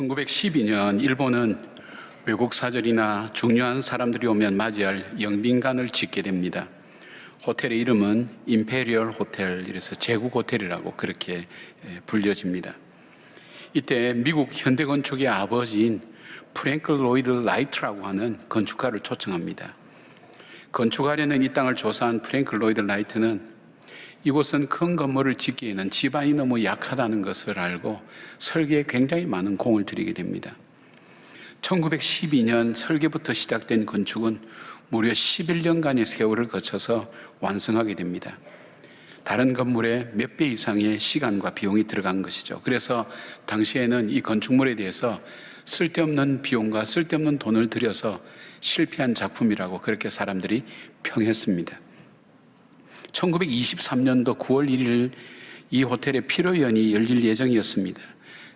1912년 일본은 외국 사절이나 중요한 사람들이 오면 맞이할 영빈관을 짓게 됩니다. 호텔의 이름은 임페리얼 호텔, 이래서 제국 호텔이라고 그렇게 불려집니다. 이때 미국 현대건축의 아버지인 프랭클 로이드 라이트라고 하는 건축가를 초청합니다. 건축하려는 이 땅을 조사한 프랭클 로이드 라이트는 이곳은 큰 건물을 짓기에는 지반이 너무 약하다는 것을 알고 설계에 굉장히 많은 공을 들이게 됩니다. 1912년 설계부터 시작된 건축은 무려 11년간의 세월을 거쳐서 완성하게 됩니다. 다른 건물의 몇 배 이상의 시간과 비용이 들어간 것이죠. 그래서 당시에는 이 건축물에 대해서 쓸데없는 비용과 쓸데없는 돈을 들여서 실패한 작품이라고 그렇게 사람들이 평했습니다. 1923년도 9월 1일 이 호텔의 피로연이 열릴 예정이었습니다.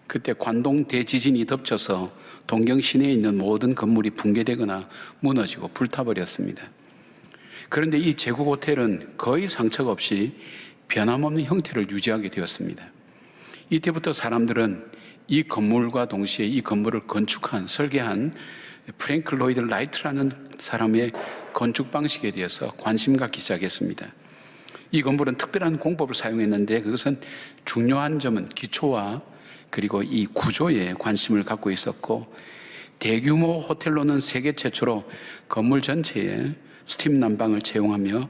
그때 관동 대지진이 덮쳐서 동경 시내에 있는 모든 건물이 붕괴되거나 무너지고 불타버렸습니다. 그런데 이 제국 호텔은 거의 상처가 없이 변함없는 형태를 유지하게 되었습니다. 이때부터 사람들은 이 건물과 동시에 이 건물을 건축한, 설계한 프랭클 로이드 라이트라는 사람의 건축 방식에 대해서 관심 갖기 시작했습니다. 이 건물은 특별한 공법을 사용했는데 그것은 중요한 점은 기초와 그리고 이 구조에 관심을 갖고 있었고, 대규모 호텔로는 세계 최초로 건물 전체에 스팀 난방을 채용하며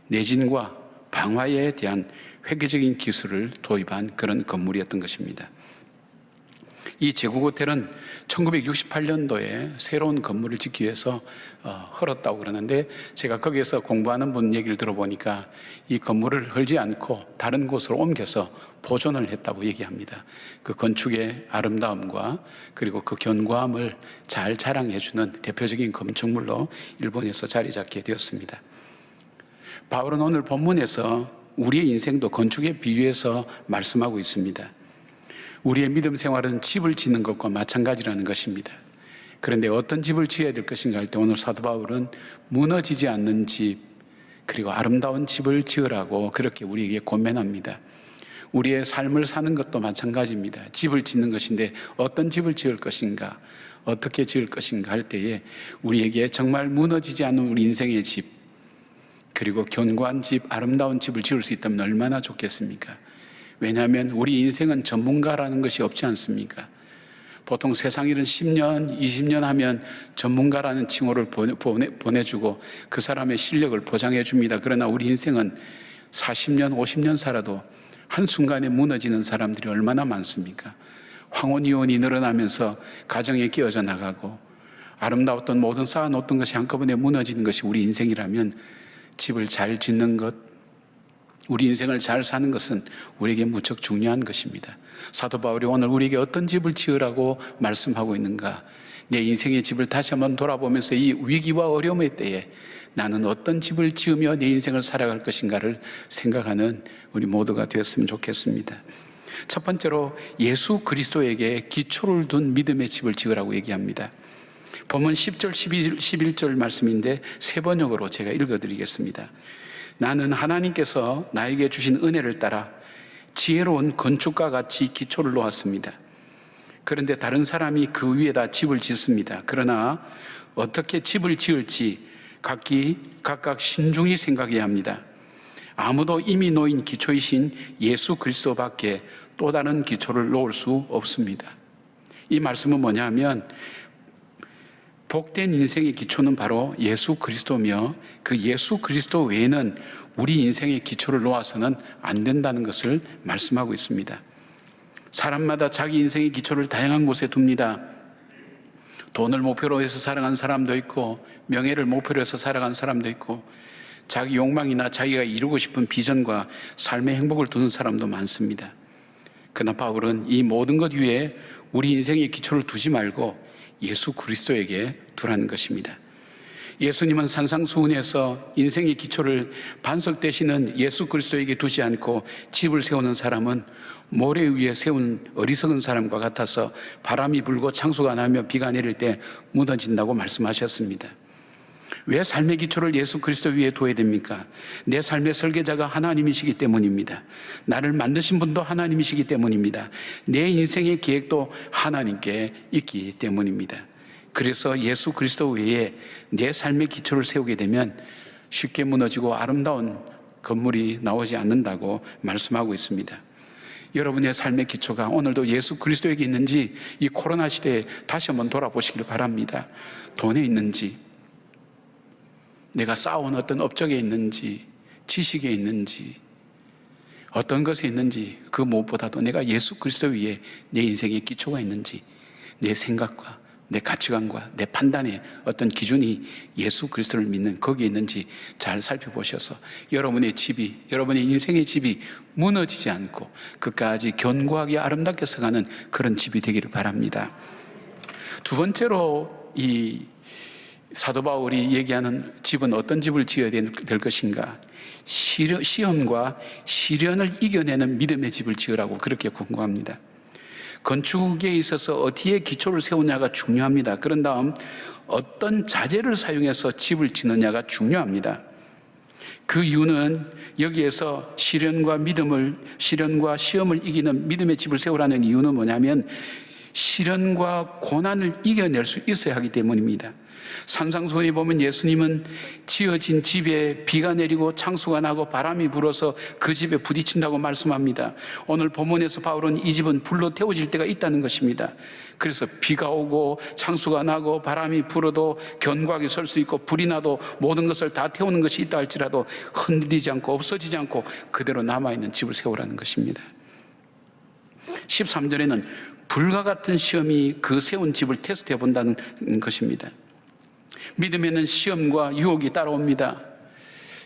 내진과 방화에 대한 획기적인 기술을 도입한 그런 건물이었던 것입니다. 이 제국 호텔은 1968년도에 새로운 건물을 짓기 위해서 헐었다고 그러는데, 제가 거기에서 공부하는 분 얘기를 들어보니까 이 건물을 헐지 않고 다른 곳으로 옮겨서 보존을 했다고 얘기합니다. 그 건축의 아름다움과 그리고 그 견고함을 잘 자랑해주는 대표적인 건축물로 일본에서 자리 잡게 되었습니다. 바울은 오늘 본문에서 우리의 인생도 건축에 비유해서 말씀하고 있습니다. 우리의 믿음 생활은 집을 짓는 것과 마찬가지라는 것입니다. 그런데 어떤 집을 지어야 될 것인가 할 때 오늘 사도 바울은 무너지지 않는 집, 그리고 아름다운 집을 지으라고 그렇게 우리에게 권면합니다. 우리의 삶을 사는 것도 마찬가지입니다. 집을 짓는 것인데 어떤 집을 지을 것인가, 어떻게 지을 것인가 할 때에 우리에게 정말 무너지지 않는 우리 인생의 집, 그리고 견고한 집, 아름다운 집을 지을 수 있다면 얼마나 좋겠습니까? 왜냐하면 우리 인생은 전문가라는 것이 없지 않습니까? 보통 세상 일은 10년, 20년 하면 전문가라는 칭호를 보내주고 그 사람의 실력을 보장해 줍니다. 그러나 우리 인생은 40년, 50년 살아도 한순간에 무너지는 사람들이 얼마나 많습니까? 황혼이혼이 늘어나면서 가정에 끼어져 나가고 아름다웠던 모든 쌓아놓던 것이 한꺼번에 무너지는 것이 우리 인생이라면 집을 잘 짓는 것, 우리 인생을 잘 사는 것은 우리에게 무척 중요한 것입니다. 사도 바울이 오늘 우리에게 어떤 집을 지으라고 말씀하고 있는가? 내 인생의 집을 다시 한번 돌아보면서 이 위기와 어려움의 때에 나는 어떤 집을 지으며 내 인생을 살아갈 것인가를 생각하는 우리 모두가 되었으면 좋겠습니다. 첫 번째로 예수 그리스도에게 기초를 둔 믿음의 집을 지으라고 얘기합니다. 본문 10절, 11절 말씀인데 세 번역으로 제가 읽어드리겠습니다. 나는 하나님께서 나에게 주신 은혜를 따라 지혜로운 건축가 같이 기초를 놓았습니다. 그런데 다른 사람이 그 위에다 집을 짓습니다. 그러나 어떻게 집을 지을지 각각 신중히 생각해야 합니다. 아무도 이미 놓인 기초이신 예수 그리스도밖에 또 다른 기초를 놓을 수 없습니다. 이 말씀은 뭐냐면 복된 인생의 기초는 바로 예수 그리스도며 그 예수 그리스도 외에는 우리 인생의 기초를 놓아서는 안 된다는 것을 말씀하고 있습니다. 사람마다 자기 인생의 기초를 다양한 곳에 둡니다. 돈을 목표로 해서 살아간 사람도 있고, 명예를 목표로 해서 살아간 사람도 있고, 자기 욕망이나 자기가 이루고 싶은 비전과 삶의 행복을 두는 사람도 많습니다. 그러나 바울은 이 모든 것 위에 우리 인생의 기초를 두지 말고 예수 그리스도에게 두라는 것입니다. 예수님은 산상수훈에서 인생의 기초를 반석 되시는 예수 그리스도에게 두지 않고 집을 세우는 사람은 모래 위에 세운 어리석은 사람과 같아서 바람이 불고 창수가 나며 비가 내릴 때 무너진다고 말씀하셨습니다. 왜 삶의 기초를 예수 그리스도 위에 둬야 됩니까? 내 삶의 설계자가 하나님이시기 때문입니다. 나를 만드신 분도 하나님이시기 때문입니다. 내 인생의 계획도 하나님께 있기 때문입니다. 그래서 예수 그리스도 외에 내 삶의 기초를 세우게 되면 쉽게 무너지고 아름다운 건물이 나오지 않는다고 말씀하고 있습니다. 여러분의 삶의 기초가 오늘도 예수 그리스도에게 있는지 이 코로나 시대에 다시 한번 돌아보시길 바랍니다. 돈에 있는지, 내가 쌓아온 어떤 업적에 있는지, 지식에 있는지, 어떤 것에 있는지, 그 무엇보다도 내가 예수 그리스도 위에 내 인생의 기초가 있는지, 내 생각과 내 가치관과 내 판단의 어떤 기준이 예수 그리스도를 믿는 거기에 있는지 잘 살펴보셔서 여러분의 집이, 여러분의 인생의 집이 무너지지 않고 끝까지 견고하게 아름답게 서가는 그런 집이 되기를 바랍니다. 두 번째로 이 사도 바울이 얘기하는 집은 어떤 집을 지어야 될 것인가? 시험과 시련을 이겨내는 믿음의 집을 지으라고 그렇게 권고합니다. 건축에 있어서 어디에 기초를 세우냐가 중요합니다. 그런 다음 어떤 자재를 사용해서 집을 짓느냐가 중요합니다. 그 이유는 여기에서 시련과 시험을 이기는 믿음의 집을 세우라는 이유는 뭐냐면 시련과 고난을 이겨낼 수 있어야 하기 때문입니다. 산상수훈에 보면 예수님은 지어진 집에 비가 내리고 창수가 나고 바람이 불어서 그 집에 부딪힌다고 말씀합니다. 오늘 본문에서 바울은 이 집은 불로 태워질 때가 있다는 것입니다. 그래서 비가 오고 창수가 나고 바람이 불어도 견고하게 설 수 있고 불이 나도 모든 것을 다 태우는 것이 있다 할지라도 흔들리지 않고 없어지지 않고 그대로 남아있는 집을 세우라는 것입니다. 13절에는 불과 같은 시험이 그 세운 집을 테스트해 본다는 것입니다. 믿음에는 시험과 유혹이 따라옵니다.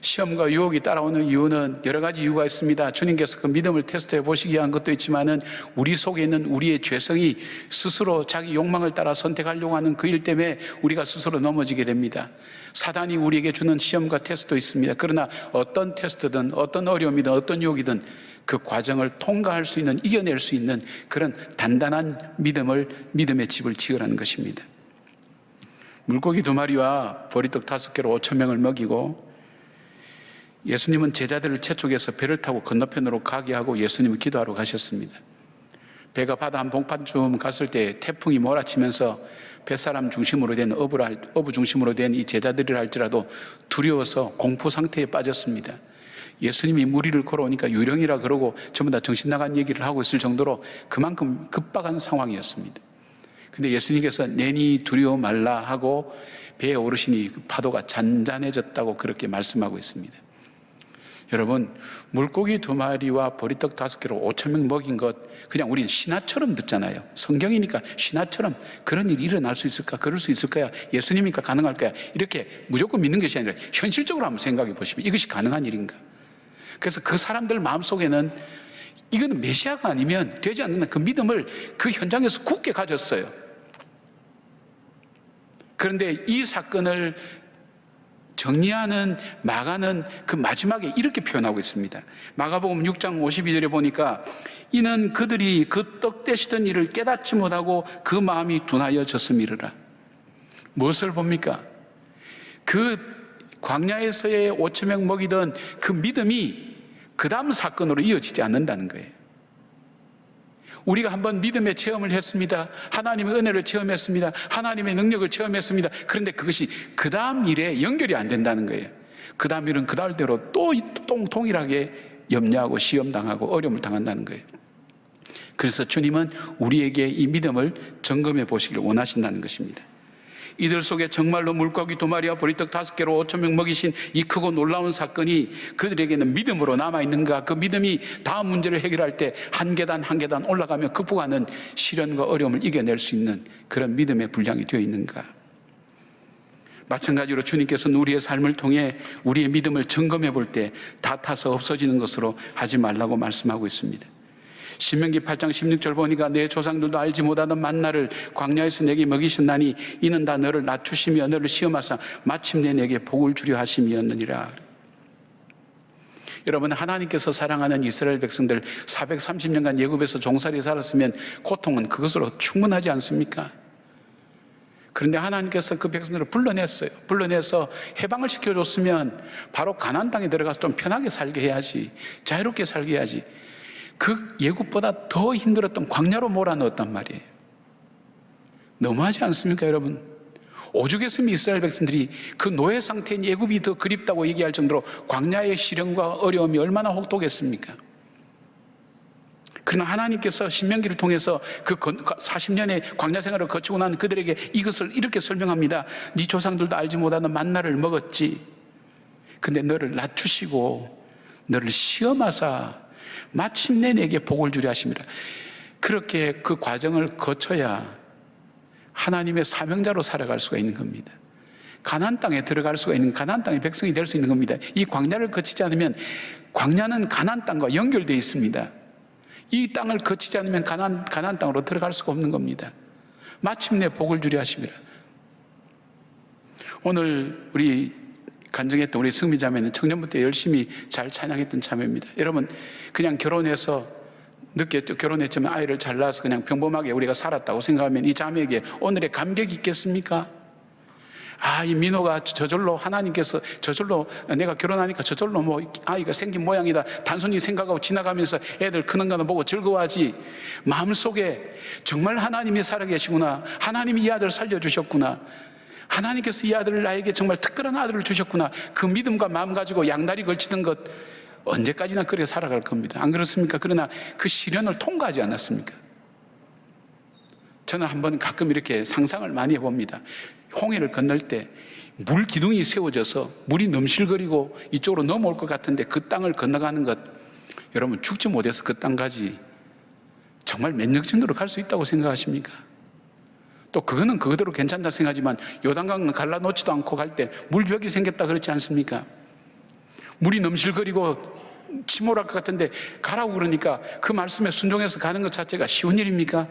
시험과 유혹이 따라오는 이유는 여러 가지 이유가 있습니다. 주님께서 그 믿음을 테스트해 보시기 위한 것도 있지만은 우리 속에 있는 우리의 죄성이 스스로 자기 욕망을 따라 선택하려고 하는 그 일 때문에 우리가 스스로 넘어지게 됩니다. 사단이 우리에게 주는 시험과 테스트도 있습니다. 그러나 어떤 테스트든 어떤 어려움이든 어떤 유혹이든 그 과정을 통과할 수 있는, 이겨낼 수 있는 그런 단단한 믿음의 집을 지으라는 것입니다. 물고기 2마리와 보리떡 5개로 5,000명을 먹이고 예수님은 제자들을 채촉해서 배를 타고 건너편으로 가게 하고 예수님은 기도하러 가셨습니다. 배가 바다 한복판쯤 갔을 때 태풍이 몰아치면서 뱃사람 중심으로 된 어부 중심으로 된 이 제자들이라 할지라도 두려워서 공포 상태에 빠졌습니다. 예수님이 무리를 걸어오니까 유령이라 그러고 전부 다 정신 나간 얘기를 하고 있을 정도로 그만큼 급박한 상황이었습니다. 근데 예수님께서 내니 두려워 말라 하고 배에 오르시니 파도가 잔잔해졌다고 그렇게 말씀하고 있습니다. 여러분, 물고기 2마리와 보리떡 5개로 5,000명 먹인 것 그냥 우리는 신화처럼 듣잖아요. 성경이니까 신화처럼 그런 일이 일어날 수 있을까? 그럴 수 있을까요? 예수님이니까 가능할까요? 이렇게 무조건 믿는 것이 아니라 현실적으로 한번 생각해 보시면 이것이 가능한 일인가? 그래서 그 사람들 마음속에는 이거는 메시아가 아니면 되지 않는 그 믿음을 그 현장에서 굳게 가졌어요. 그런데 이 사건을 정리하는 마가는 그 마지막에 이렇게 표현하고 있습니다. 마가복음 6장 52절에 보니까 이는 그들이 그 떡 떼시던 일을 깨닫지 못하고 그 마음이 둔하여졌음이르라. 무엇을 봅니까? 그 광야에서의 5,000명 먹이던 그 믿음이 그 다음 사건으로 이어지지 않는다는 거예요. 우리가 한번 믿음의 체험을 했습니다. 하나님의 은혜를 체험했습니다. 하나님의 능력을 체험했습니다. 그런데 그것이 그 다음 일에 연결이 안 된다는 거예요. 그 다음 일은 그 달대로 또 동일하게 염려하고 시험당하고 어려움을 당한다는 거예요. 그래서 주님은 우리에게 이 믿음을 점검해 보시길 원하신다는 것입니다. 이들 속에 정말로 물고기 2마리와 보리떡 5개로 5,000명 먹이신 이 크고 놀라운 사건이 그들에게는 믿음으로 남아있는가? 그 믿음이 다음 문제를 해결할 때 한 계단 한 계단 올라가며 극복하는 시련과 어려움을 이겨낼 수 있는 그런 믿음의 분량이 되어 있는가? 마찬가지로 주님께서는 우리의 삶을 통해 우리의 믿음을 점검해 볼 때 다 타서 없어지는 것으로 하지 말라고 말씀하고 있습니다. 신명기 8장 16절 보니까 내 조상들도 알지 못하던 만나를 광야에서 내게 먹이셨나니 이는 다 너를 낮추시며 너를 시험하사 마침내 내게 복을 주려 하심이었느니라. 여러분, 하나님께서 사랑하는 이스라엘 백성들 430년간 예굽에서 종살이 살았으면 고통은 그것으로 충분하지 않습니까? 그런데 하나님께서 그 백성들을 불러냈어요. 불러내서 해방을 시켜줬으면 바로 가나안 땅에 들어가서 좀 편하게 살게 해야지, 자유롭게 살게 해야지. 그 예굽보다 더 힘들었던 광야로 몰아넣었단 말이에요. 너무하지 않습니까, 여러분? 오죽했으면 이스라엘 백성들이 그 노예 상태인 예굽이 더 그립다고 얘기할 정도로 광야의 시련과 어려움이 얼마나 혹독했습니까? 그러나 하나님께서 신명기를 통해서 그 40년의 광야 생활을 거치고 난 그들에게 이것을 이렇게 설명합니다. 네 조상들도 알지 못하는 만나를 먹었지. 근데 너를 낮추시고 너를 시험하사 마침내 내게 복을 주려 하심이라. 그렇게 그 과정을 거쳐야 하나님의 사명자로 살아갈 수가 있는 겁니다. 가나안 땅에 들어갈 수가 있는, 가나안 땅의 백성이 될 수 있는 겁니다. 이 광야를 거치지 않으면, 광야는 가나안 땅과 연결되어 있습니다. 이 땅을 거치지 않으면 가나안 땅으로 들어갈 수가 없는 겁니다. 마침내 복을 주려 하심이라. 오늘 우리 간증했던 우리 승미 자매는 청년부터 열심히 잘 찬양했던 자매입니다. 여러분, 그냥 결혼해서 늦게 결혼했지만 아이를 잘 낳아서 그냥 평범하게 우리가 살았다고 생각하면 이 자매에게 오늘의 감격이 있겠습니까? 아, 이 민호가 저절로 하나님께서 저절로 내가 결혼하니까 저절로 뭐 아이가 생긴 모양이다 단순히 생각하고 지나가면서 애들 크는 거는 보고 즐거워하지, 마음속에 정말 하나님이 살아계시구나, 하나님이 이 아들을 살려주셨구나, 하나님께서 이 아들을 나에게 정말 특별한 아들을 주셨구나, 그 믿음과 마음 가지고 양다리 걸치던 것 언제까지나 그렇게 살아갈 겁니다. 안 그렇습니까? 그러나 그 시련을 통과하지 않았습니까? 저는 한번 가끔 이렇게 상상을 많이 해봅니다. 홍해를 건널 때 물 기둥이 세워져서 물이 넘실거리고 이쪽으로 넘어올 것 같은데 그 땅을 건너가는 것, 여러분 죽지 못해서 그 땅까지 정말 몇 년 정도로 갈 수 있다고 생각하십니까? 또 그거는 그거대로 괜찮다 생각하지만 요단강은 갈라놓지도 않고 갈 때 물벽이 생겼다 그렇지 않습니까? 물이 넘실거리고 침몰할 것 같은데 가라고 그러니까 그 말씀에 순종해서 가는 것 자체가 쉬운 일입니까?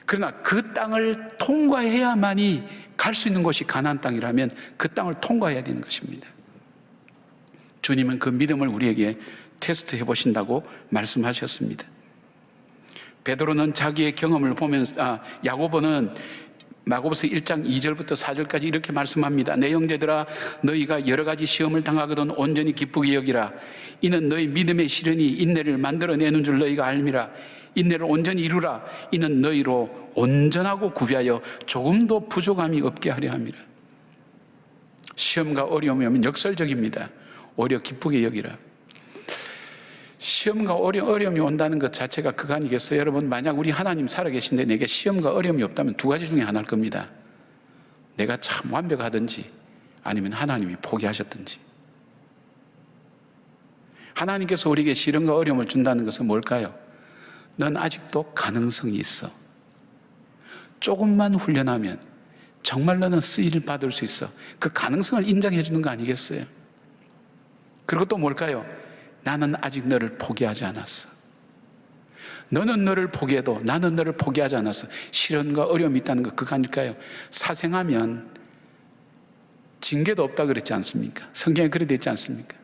그러나 그 땅을 통과해야만이 갈 수 있는 곳이 가나안 땅이라면 그 땅을 통과해야 되는 것입니다. 주님은 그 믿음을 우리에게 테스트해 보신다고 말씀하셨습니다. 베드로는 자기의 경험을 보면서, 야고보는 마고보서 1장 2절부터 4절까지 이렇게 말씀합니다. 내 형제들아, 너희가 여러 가지 시험을 당하거든 온전히 기쁘게 여기라. 이는 너희 믿음의 시련이 인내를 만들어내는 줄 너희가 알미라. 인내를 온전히 이루라. 이는 너희로 온전하고 구비하여 조금도 부족함이 없게 하려 함이라. 시험과 어려움이 오면 역설적입니다. 오히려 기쁘게 여기라. 시험과 어려움이 온다는 것 자체가 그거 아니겠어요? 여러분, 만약 우리 하나님 살아계신데 내게 시험과 어려움이 없다면 두 가지 중에 하나일 겁니다. 내가 참 완벽하든지 아니면 하나님이 포기하셨든지. 하나님께서 우리에게 시련과 어려움을 준다는 것은 뭘까요? 넌 아직도 가능성이 있어. 조금만 훈련하면 정말 너는 쓰임을 받을 수 있어. 그 가능성을 인정해 주는 거 아니겠어요? 그리고 또 뭘까요? 나는 아직 너를 포기하지 않았어. 너는 너를 포기해도 나는 너를 포기하지 않았어. 시련과 어려움이 있다는 거 그거 아닐까요? 사생하면 징계도 없다 그랬지 않습니까? 성경에 그래 되지 않습니까?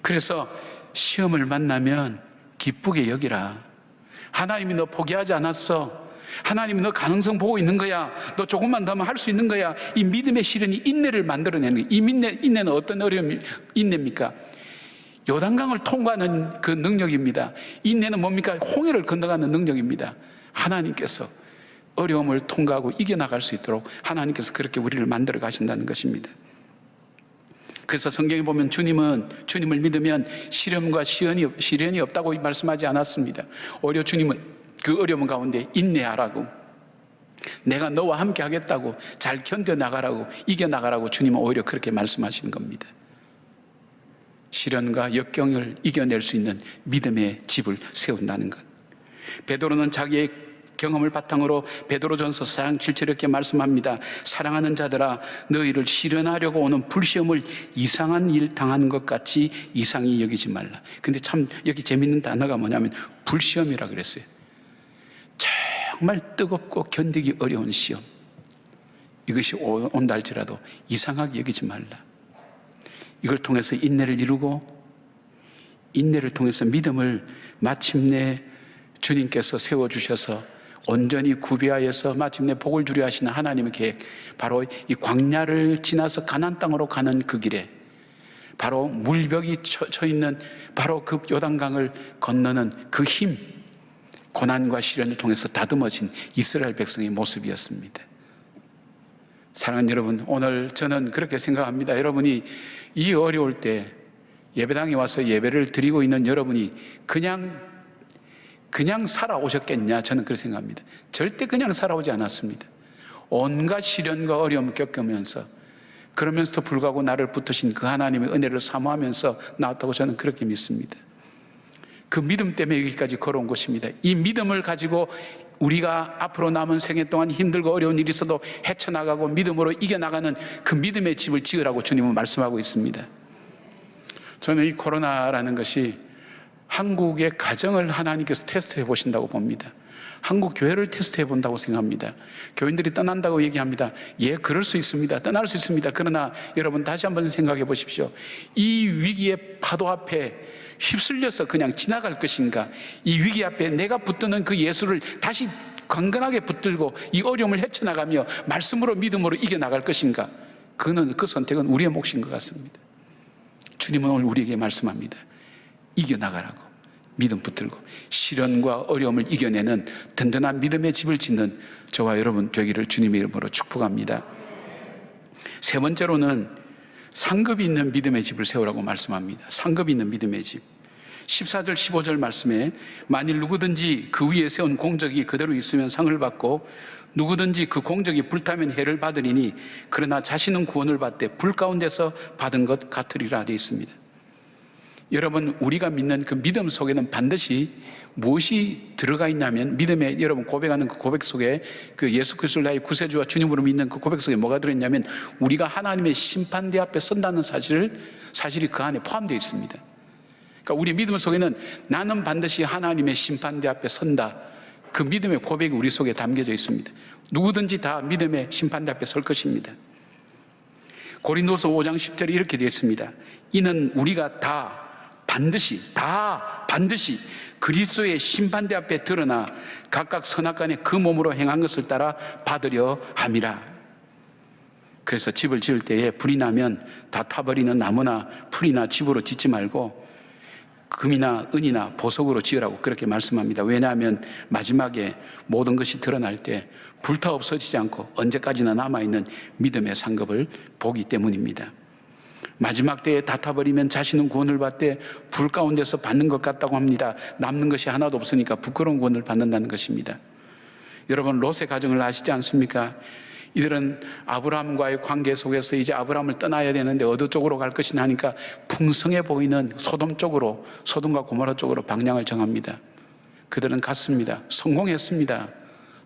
그래서 시험을 만나면 기쁘게 여기라. 하나님이 너 포기하지 않았어. 하나님이 너 가능성 보고 있는 거야. 너 조금만 더 하면 할 수 있는 거야. 이 믿음의 시련이 인내를 만들어내는 거야. 이 인내는 어떤 어려움이 인내입니까? 요단강을 통과하는 그 능력입니다. 인내는 뭡니까? 홍해를 건너가는 능력입니다. 하나님께서 어려움을 통과하고 이겨나갈 수 있도록 하나님께서 그렇게 우리를 만들어 가신다는 것입니다. 그래서 성경에 보면 주님을 믿으면 시련과 시련이 없다고 말씀하지 않았습니다. 오히려 주님은 그 어려움 가운데 인내하라고, 내가 너와 함께 하겠다고, 잘 견뎌나가라고, 이겨나가라고 주님은 오히려 그렇게 말씀하시는 겁니다. 시련과 역경을 이겨낼 수 있는 믿음의 집을 세운다는 것. 베드로는 자기의 경험을 바탕으로 베드로전서 4장 7절에 이렇게 말씀합니다. 사랑하는 자들아, 너희를 시련하려고 오는 불시험을 이상한 일 당하는 것 같이 이상히 여기지 말라. 근데 참 여기 재밌는 단어가 뭐냐면 불시험이라 그랬어요. 정말 뜨겁고 견디기 어려운 시험, 이것이 온다 할지라도 이상하게 여기지 말라. 이걸 통해서 인내를 이루고, 인내를 통해서 믿음을 마침내 주님께서 세워주셔서 온전히 구비하여서 마침내 복을 주려 하시는 하나님의 계획, 바로 이 광야를 지나서 가나안 땅으로 가는 그 길에 바로 물벽이 쳐 있는 바로 그 요단강을 건너는 그 힘, 고난과 시련을 통해서 다듬어진 이스라엘 백성의 모습이었습니다. 사랑하는 여러분, 오늘 저는 그렇게 생각합니다. 여러분이 이 어려울 때 예배당에 와서 예배를 드리고 있는 여러분이 그냥 살아오셨겠냐? 저는 그렇게 생각합니다. 절대 그냥 살아오지 않았습니다. 온갖 시련과 어려움을 겪으면서, 그러면서도 불구하고 나를 붙드신 그 하나님의 은혜를 사모하면서 나왔다고 저는 그렇게 믿습니다. 그 믿음 때문에 여기까지 걸어온 것입니다. 이 믿음을 가지고 우리가 앞으로 남은 생애 동안 힘들고 어려운 일이 있어도 헤쳐나가고 믿음으로 이겨나가는 그 믿음의 집을 지으라고 주님은 말씀하고 있습니다. 저는 이 코로나라는 것이 한국의 가정을 하나님께서 테스트해 보신다고 봅니다. 한국 교회를 테스트해 본다고 생각합니다. 교인들이 떠난다고 얘기합니다. 예, 그럴 수 있습니다. 떠날 수 있습니다. 그러나 여러분 다시 한번 생각해 보십시오. 이 위기의 파도 앞에 휩쓸려서 그냥 지나갈 것인가, 이 위기 앞에 내가 붙드는 그 예수를 다시 강건하게 붙들고 이 어려움을 헤쳐나가며 말씀으로 믿음으로 이겨나갈 것인가, 그 선택은 우리의 몫인 것 같습니다. 주님은 오늘 우리에게 말씀합니다. 이겨나가라고. 믿음 붙들고 시련과 어려움을 이겨내는 든든한 믿음의 집을 짓는 저와 여러분 되기를 주님의 이름으로 축복합니다. 세 번째로는 상급이 있는 믿음의 집을 세우라고 말씀합니다. 상급이 있는 믿음의 집. 14절 15절 말씀에 만일 누구든지 그 위에 세운 공적이 그대로 있으면 상을 받고 누구든지 그 공적이 불타면 해를 받으리니 그러나 자신은 구원을 받되 불 가운데서 받은 것 같으리라 되어 있습니다. 여러분, 우리가 믿는 그 믿음 속에는 반드시 무엇이 들어가 있냐면, 믿음에 여러분 고백하는 그 고백 속에 그 예수 그리스도를 나의 구세주와 주님으로 믿는 그 고백 속에 뭐가 들어있냐면, 우리가 하나님의 심판대 앞에 선다는 사실이 그 안에 포함되어 있습니다. 그러니까 우리 믿음 속에는 나는 반드시 하나님의 심판대 앞에 선다, 그 믿음의 고백이 우리 속에 담겨져 있습니다. 누구든지 다 믿음의 심판대 앞에 설 것입니다. 고린도서 5장 10절에 이렇게 되어 있습니다. 이는 우리가 다 반드시 그리스도의 심판대 앞에 드러나 각각 선악간에 그 몸으로 행한 것을 따라 받으려 함이라. 그래서 집을 지을 때에 불이 나면 다 타버리는 나무나 풀이나 집으로 짓지 말고 금이나 은이나 보석으로 지으라고 그렇게 말씀합니다. 왜냐하면 마지막에 모든 것이 드러날 때 불타 없어지지 않고 언제까지나 남아있는 믿음의 상급을 보기 때문입니다. 마지막 때에 다 타버리면 자신은 구원을 받되 불 가운데서 받는 것 같다고 합니다. 남는 것이 하나도 없으니까 부끄러운 구원을 받는다는 것입니다. 여러분, 롯의 가정을 아시지 않습니까? 이들은 아브라함과의 관계 속에서 이제 아브라함을 떠나야 되는데 어느 쪽으로 갈 것이냐 하니까 풍성해 보이는 소돔과 고모라 쪽으로 방향을 정합니다. 그들은 갔습니다. 성공했습니다.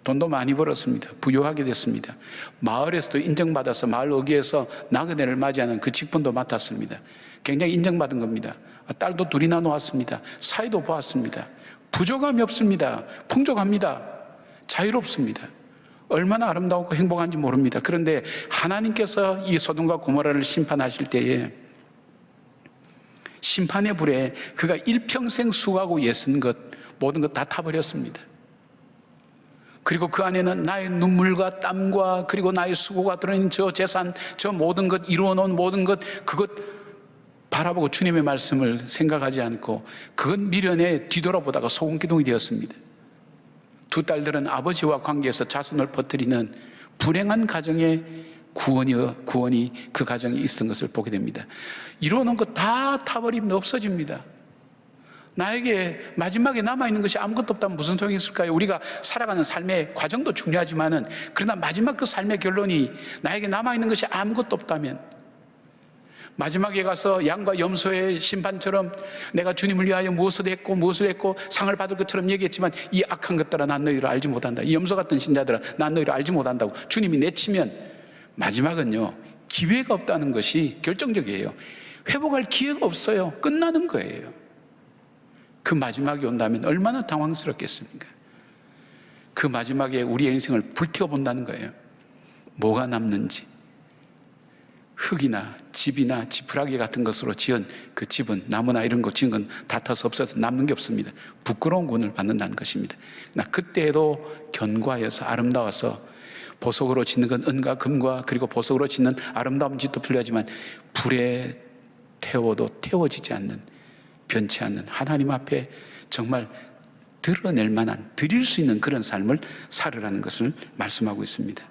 돈도 많이 벌었습니다. 부유하게 됐습니다. 마을에서도 인정받아서 마을 어귀에서 나그네를 맞이하는 그 직분도 맡았습니다. 굉장히 인정받은 겁니다. 딸도 둘이나 놓았습니다. 사이도 보았습니다. 부족함이 없습니다. 풍족합니다. 자유롭습니다. 얼마나 아름다웠고 행복한지 모릅니다. 그런데 하나님께서 이 소돔과 고모라를 심판하실 때에 심판의 불에 그가 일평생 수고하고 애쓴 것, 모든 것 다 타버렸습니다. 그리고 그 안에는 나의 눈물과 땀과 그리고 나의 수고가 들어있는 저 재산, 저 모든 것, 이루어놓은 모든 것, 그것 바라보고 주님의 말씀을 생각하지 않고 그것 미련에 뒤돌아보다가 소금기둥이 되었습니다. 두 딸들은 아버지와 관계에서 자손을 퍼뜨리는 불행한 가정의 구원이 그 가정에 있었던 것을 보게 됩니다. 이루어놓은 것 다 타버리면 없어집니다. 나에게 마지막에 남아있는 것이 아무것도 없다면 무슨 소용이 있을까요? 우리가 살아가는 삶의 과정도 중요하지만은, 그러나 마지막 그 삶의 결론이 나에게 남아있는 것이 아무것도 없다면, 마지막에 가서 양과 염소의 심판처럼 내가 주님을 위하여 무엇을 했고 상을 받을 것처럼 얘기했지만 이 악한 것들아 난 너희를 알지 못한다. 이 염소 같은 신자들아 난 너희를 알지 못한다고 주님이 내치면 마지막은요, 기회가 없다는 것이 결정적이에요. 회복할 기회가 없어요. 끝나는 거예요. 그 마지막이 온다면 얼마나 당황스럽겠습니까? 그 마지막에 우리의 인생을 불태워본다는 거예요. 뭐가 남는지, 흙이나 집이나 지푸라기 같은 것으로 지은 그 집은, 나무나 이런 거 지은 건 다 타서 없어서 남는 게 없습니다. 부끄러운 군을 받는다는 것입니다. 그때도 견고하여서 아름다워서, 보석으로 짓는 건 은과 금과, 그리고 보석으로 짓는 아름다운 집도 필요하지만 불에 태워도 태워지지 않는, 변치 않는, 하나님 앞에 정말 드러낼 만한, 드릴 수 있는 그런 삶을 살으라는 것을 말씀하고 있습니다.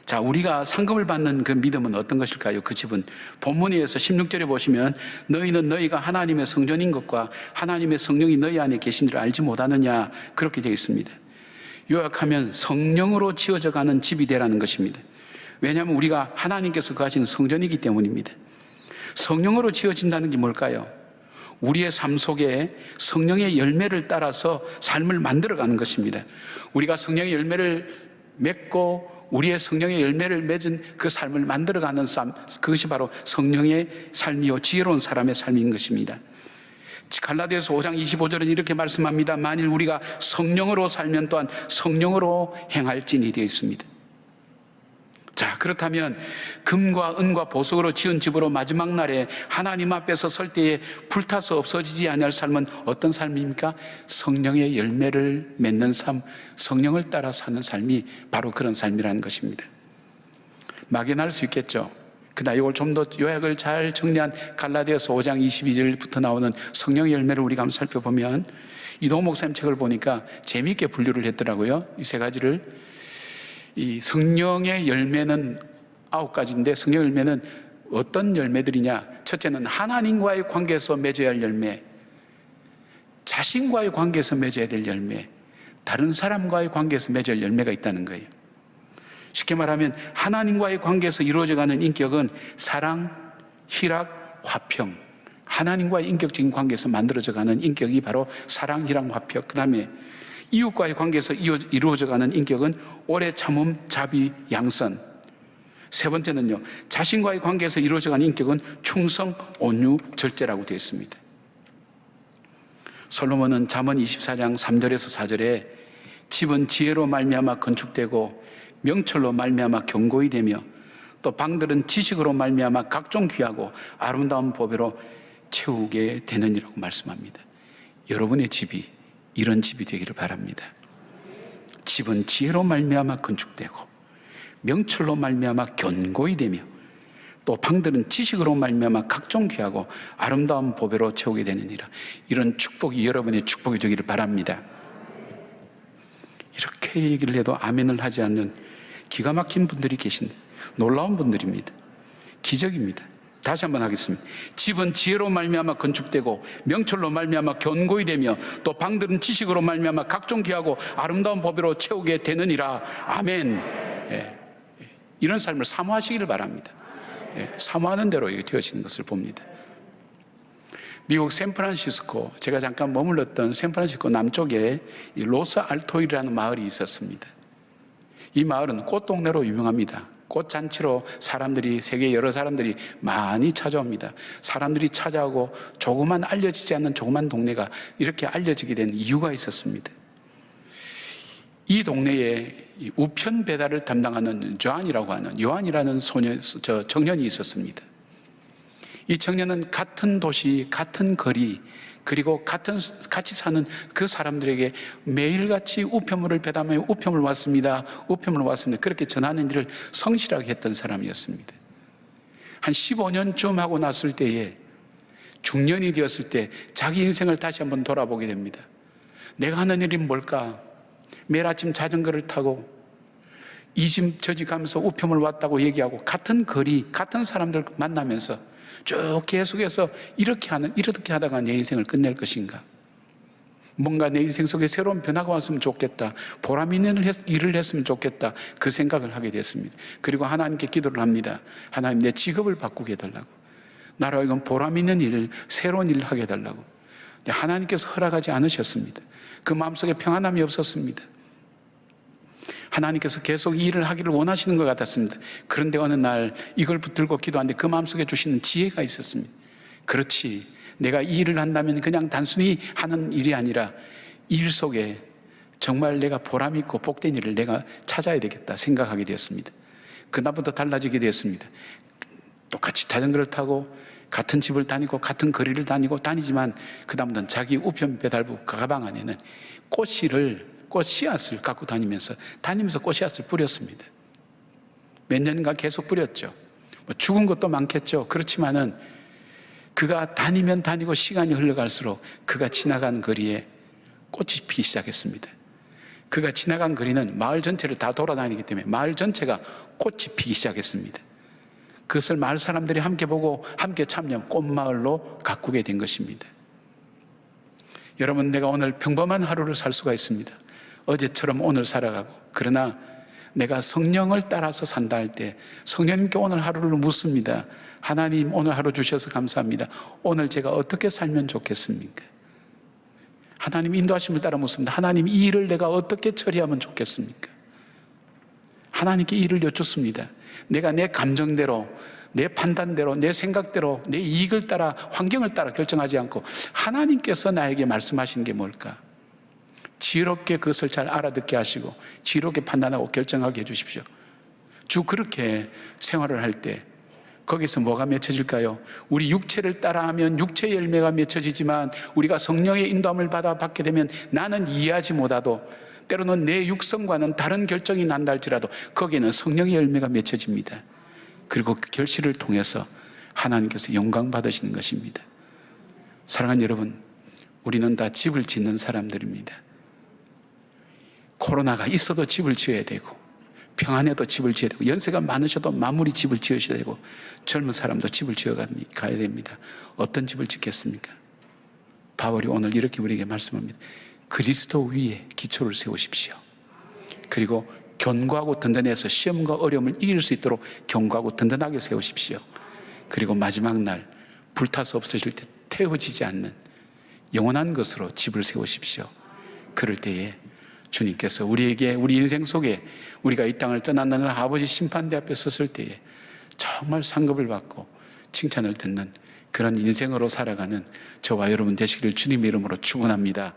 자, 우리가 상급을 받는 그 믿음은 어떤 것일까요? 그 집은 본문에서 16절에 보시면 너희는 너희가 하나님의 성전인 것과 하나님의 성령이 너희 안에 계신 줄 알지 못하느냐, 그렇게 되어 있습니다. 요약하면 성령으로 지어져 가는 집이 되라는 것입니다. 왜냐하면 우리가 하나님께서 거하시는 성전이기 때문입니다. 성령으로 지어진다는 게 뭘까요? 우리의 삶 속에 성령의 열매를 따라서 삶을 만들어가는 것입니다. 우리가 성령의 열매를 맺고 우리의 성령의 열매를 맺은 그 삶을 만들어가는 삶, 그것이 바로 성령의 삶이요 지혜로운 사람의 삶인 것입니다. 갈라디아서 5장 25절은 이렇게 말씀합니다. 만일 우리가 성령으로 살면 또한 성령으로 행할지니 되어 있습니다. 자, 그렇다면 금과 은과 보석으로 지은 집으로 마지막 날에 하나님 앞에서 설 때에 불타서 없어지지 않을 삶은 어떤 삶입니까? 성령의 열매를 맺는 삶, 성령을 따라 사는 삶이 바로 그런 삶이라는 것입니다. 막연할 수 있겠죠. 그러나 이걸 좀 더 요약을 잘 정리한 갈라디아서 5장 22절부터 나오는 성령의 열매를 우리가 한번 살펴보면, 이동호 목사님 책을 보니까 재미있게 분류를 했더라고요. 이 세 가지를. 이 성령의 열매는 9가지인데, 성령의 열매는 어떤 열매들이냐? 첫째는 하나님과의 관계에서 맺어야 할 열매, 자신과의 관계에서 맺어야 될 열매, 다른 사람과의 관계에서 맺어야 할 열매가 있다는 거예요. 쉽게 말하면 하나님과의 관계에서 이루어져가는 인격은 사랑, 희락, 화평, 하나님과의 인격적인 관계에서 만들어져가는 인격이 바로 사랑, 희락, 화평. 그 다음에 이웃과의 관계에서 이루어져가는 인격은 오래 참음, 자비, 양선. 세 번째는요, 자신과의 관계에서 이루어져가는 인격은 충성, 온유, 절제라고 되어 있습니다. 솔로몬은 잠언 24장 3절에서 4절에 집은 지혜로 말미암아 건축되고 명철로 말미암아 견고히 되며 또 방들은 지식으로 말미암아 각종 귀하고 아름다운 보배로 채우게 되느니라고 말씀합니다. 여러분의 집이 이런 집이 되기를 바랍니다. 집은 지혜로 말미암아 건축되고 명철로 말미암아 견고히 되며 또 방들은 지식으로 말미암아 각종 귀하고 아름다운 보배로 채우게 되느니라. 이런 축복이 여러분의 축복이 되기를 바랍니다. 이렇게 얘기를 해도 아멘을 하지 않는 기가 막힌 분들이 계신데, 놀라운 분들입니다. 기적입니다. 다시 한번 하겠습니다. 집은 지혜로 말미암아 건축되고 명철로 말미암아 견고히 되며 또 방들은 지식으로 말미암아 각종 귀하고 아름다운 보배로 채우게 되느니라. 아멘. 예. 이런 삶을 사모하시기를 바랍니다. 예. 사모하는 대로 이게 되어지는 것을 봅니다. 미국 샌프란시스코, 제가 잠깐 머물렀던 샌프란시스코 남쪽에 이 로스 알토이라는 마을이 있었습니다. 이 마을은 꽃동네로 유명합니다. 꽃잔치로 사람들이, 세계 여러 사람들이 많이 찾아옵니다. 사람들이 찾아오고 조그만 알려지지 않는 조그만 동네가 이렇게 알려지게 된 이유가 있었습니다. 이 동네에 우편 배달을 담당하는 요한이라는 청년이 있었습니다. 이 청년은 같은 도시, 같은 거리, 그리고 같이 사는 그 사람들에게 매일같이 우편물을 배달하며 우편물 왔습니다. 그렇게 전하는 일을 성실하게 했던 사람이었습니다. 한 15년쯤 하고 났을 때에 중년이 되었을 때 자기 인생을 다시 한번 돌아보게 됩니다. 내가 하는 일이 뭘까? 매일 아침 자전거를 타고 이 집 저 집 가면서 우편물 왔다고 얘기하고 같은 거리, 같은 사람들 만나면서 쭉 계속해서 이렇게 하다가 내 인생을 끝낼 것인가? 뭔가 내 인생 속에 새로운 변화가 왔으면 좋겠다. 보람 있는 일을 했으면 좋겠다. 그 생각을 하게 됐습니다. 그리고 하나님께 기도를 합니다. 하나님, 내 직업을 바꾸게 해달라고. 나로 하여금 보람 있는 일, 새로운 일을 하게 해달라고. 하나님께서 허락하지 않으셨습니다. 그 마음속에 평안함이 없었습니다. 하나님께서 계속 이 일을 하기를 원하시는 것 같았습니다. 그런데 어느 날 이걸 붙들고 기도하는데 그 마음속에 주시는 지혜가 있었습니다. 그렇지, 내가 이 일을 한다면 그냥 단순히 하는 일이 아니라 일 속에 정말 내가 보람 있고 복된 일을 내가 찾아야 되겠다 생각하게 되었습니다. 그다음부터 달라지게 됐습니다. 똑같이 자전거를 타고 같은 집을 다니고 같은 거리를 다니지만 그다음부터는 자기 우편 배달부 가방 안에는 꽃 씨앗을 갖고 다니면서 꽃씨앗을 뿌렸습니다. 몇 년간 계속 뿌렸죠. 죽은 것도 많겠죠. 그렇지만은 그가 다니고 시간이 흘러갈수록 그가 지나간 거리에 꽃이 피기 시작했습니다. 그가 지나간 거리는 마을 전체를 다 돌아다니기 때문에 마을 전체가 꽃이 피기 시작했습니다. 그것을 마을 사람들이 함께 보고 함께 참여한 꽃마을로 가꾸게 된 것입니다. 여러분, 내가 오늘 평범한 하루를 살 수가 있습니다. 어제처럼 오늘 살아가고, 그러나 내가 성령을 따라서 산다 할 때 성령님께 오늘 하루를 묻습니다. 하나님, 오늘 하루 주셔서 감사합니다. 오늘 제가 어떻게 살면 좋겠습니까? 하나님 인도하심을 따라 묻습니다. 하나님, 이 일을 내가 어떻게 처리하면 좋겠습니까? 하나님께 일을 여쭙습니다. 내가 내 감정대로, 내 판단대로, 내 생각대로, 내 이익을 따라, 환경을 따라 결정하지 않고 하나님께서 나에게 말씀하시는 게 뭘까? 지혜롭게 그것을 잘 알아듣게 하시고 지혜롭게 판단하고 결정하게 해주십시오. 주 그렇게 생활을 할 때 거기서 뭐가 맺혀질까요? 우리 육체를 따라하면 육체의 열매가 맺혀지지만 우리가 성령의 인도함을 받게 되면 나는 이해하지 못하도 때로는 내 육성과는 다른 결정이 난다 할지라도 거기에는 성령의 열매가 맺혀집니다. 그리고 그 결실을 통해서 하나님께서 영광 받으시는 것입니다. 사랑하는 여러분, 우리는 다 집을 짓는 사람들입니다. 코로나가 있어도 집을 지어야 되고 평안해도 집을 지어야 되고 연세가 많으셔도 마무리 집을 지으셔야 되고 젊은 사람도 집을 지어가야 됩니다. 어떤 집을 짓겠습니까? 바울이 오늘 이렇게 우리에게 말씀합니다. 그리스도 위에 기초를 세우십시오. 그리고 견고하고 든든해서 시험과 어려움을 이길 수 있도록 견고하고 든든하게 세우십시오. 그리고 마지막 날 불타서 없어질 때 태워지지 않는 영원한 것으로 집을 세우십시오. 그럴 때에 주님께서 우리에게 우리 인생 속에 우리가 이 땅을 떠나는 아버지 심판대 앞에 섰을 때에 정말 상급을 받고 칭찬을 듣는 그런 인생으로 살아가는 저와 여러분 되시기를 주님의 이름으로 축원합니다.